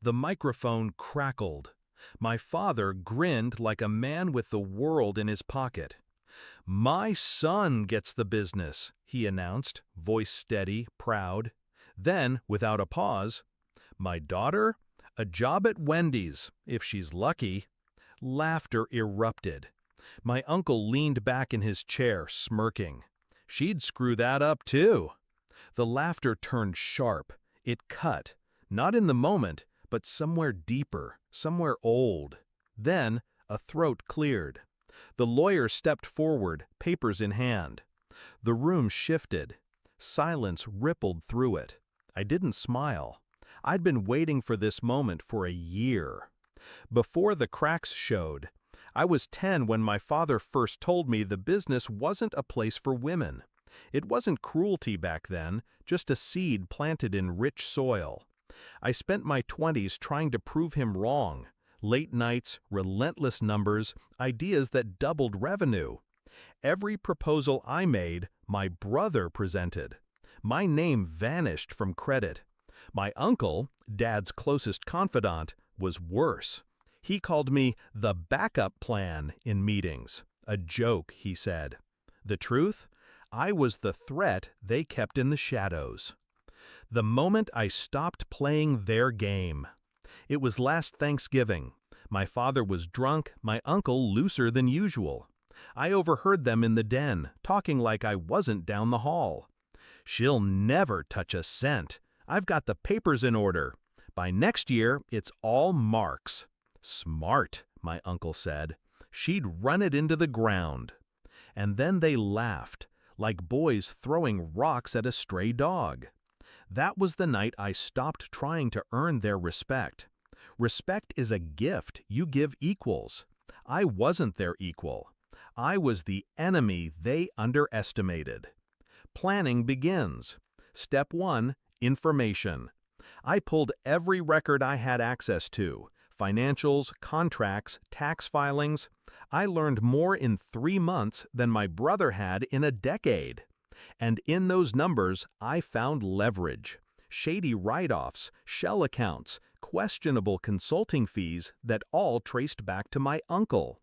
The microphone crackled. My father grinned like a man with the world in his pocket. "My son gets the business," he announced, voice steady, proud. Then, without a pause, "My daughter? A job at Wendy's, if she's lucky." Laughter erupted. My uncle leaned back in his chair, smirking. "She'd screw that up, too." The laughter turned sharp. It cut, not in the moment, but somewhere deeper, somewhere old. Then a throat cleared. The lawyer stepped forward, papers in hand. The room shifted. Silence rippled through it. I didn't smile. I'd been waiting for this moment for a year. Before the cracks showed, I was 10 when my father first told me the business wasn't a place for women. It wasn't cruelty back then, just a seed planted in rich soil. I spent my 20s trying to prove him wrong. Late nights, relentless numbers, ideas that doubled revenue. Every proposal I made, my brother presented. My name vanished from credit. My uncle, Dad's closest confidant, was worse. He called me the backup plan in meetings. A joke, he said. The truth? I was the threat they kept in the shadows. The moment I stopped playing their game. It was last Thanksgiving. My father was drunk, my uncle looser than usual. I overheard them in the den, talking like I wasn't down the hall. "She'll never touch a cent. I've got the papers in order. By next year, it's all marks." "Smart," my uncle said. "She'd run it into the ground." And then they laughed, like boys throwing rocks at a stray dog. That was the night I stopped trying to earn their respect. Respect is a gift you give equals. I wasn't their equal. I was the enemy they underestimated. Planning begins. Step 1, information. I pulled every record I had access to, financials, contracts, tax filings. I learned more in 3 months than my brother had in a decade. And in those numbers, I found leverage. Shady write-offs, shell accounts, questionable consulting fees that all traced back to my uncle.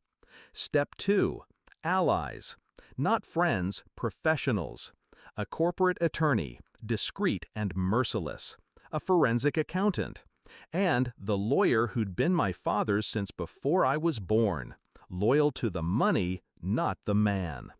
Step 2, allies. Not friends, professionals. A corporate attorney, discreet and merciless. A forensic accountant. And the lawyer who'd been my father's since before I was born. Loyal to the money, not the man.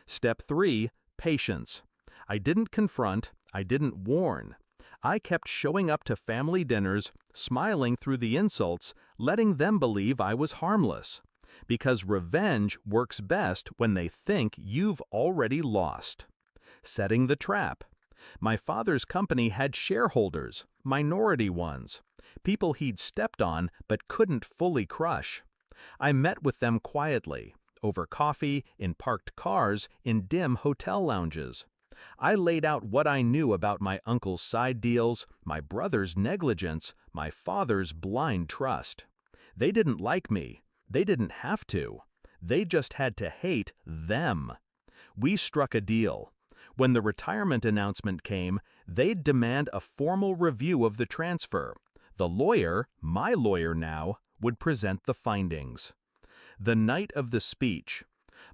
Step 3, patience. I didn't confront, I didn't warn. I kept showing up to family dinners, smiling through the insults, letting them believe I was harmless. Because revenge works best when they think you've already lost. Setting the trap. My father's company had shareholders, minority ones, people he'd stepped on but couldn't fully crush. I met with them quietly, over coffee, in parked cars, in dim hotel lounges. I laid out what I knew about my uncle's side deals, my brother's negligence, my father's blind trust. They didn't like me. They didn't have to. They just had to hate them. We struck a deal. When the retirement announcement came, they'd demand a formal review of the transfer. The lawyer, my lawyer now, would present the findings. The night of the speech.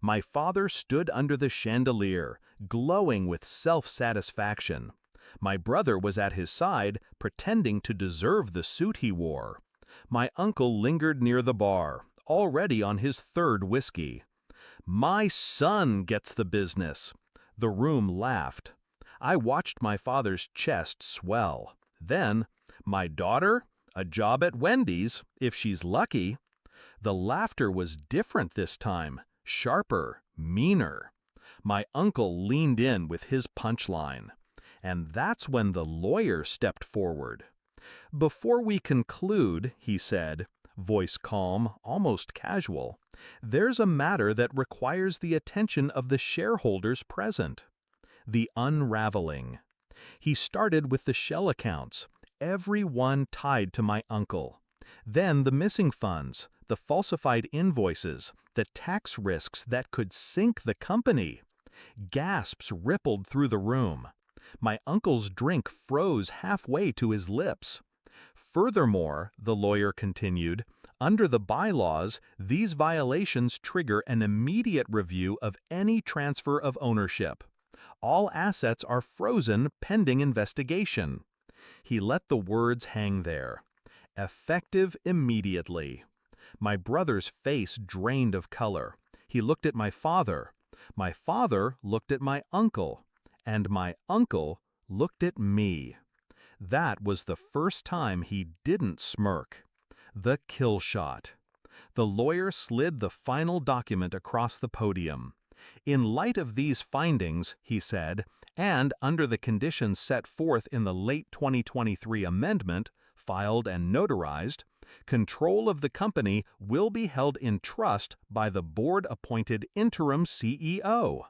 My father stood under the chandelier, glowing with self-satisfaction. My brother was at his side, pretending to deserve the suit he wore. My uncle lingered near the bar, already on his 3rd whiskey. "My son gets the business." The room laughed. I watched my father's chest swell. Then, "My daughter? A job at Wendy's, if she's lucky." The laughter was different this time, sharper, meaner. My uncle leaned in with his punchline. And that's when the lawyer stepped forward. "Before we conclude," he said, voice calm, almost casual, "there's a matter that requires the attention of the shareholders present." The unraveling. He started with the shell accounts, every one tied to my uncle. Then the missing funds, the falsified invoices, the tax risks that could sink the company. Gasps rippled through the room. My uncle's drink froze halfway to his lips. Furthermore, the lawyer continued, under the bylaws, these violations trigger an immediate review of any transfer of ownership. All assets are frozen pending investigation. He let the words hang there. Effective immediately. My brother's face drained of color. He looked at my father. My father looked at my uncle. And my uncle looked at me. That was the first time he didn't smirk. The kill shot. The lawyer slid the final document across the podium. In light of these findings, he said, and under the conditions set forth in the late 2023 amendment, filed and notarized, control of the company will be held in trust by the board-appointed interim CEO.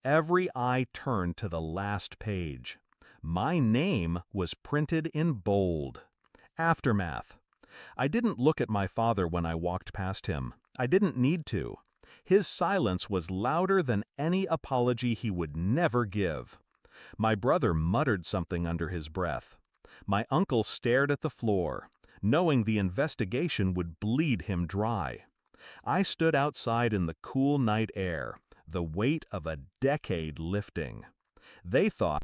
Every eye turned to the last page. My name was printed in bold. Aftermath. I didn't look at my father when I walked past him. I didn't need to. His silence was louder than any apology he would never give. My brother muttered something under his breath. My uncle stared at the floor, knowing the investigation would bleed him dry. I stood outside in the cool night air, the weight of a decade lifting. They thought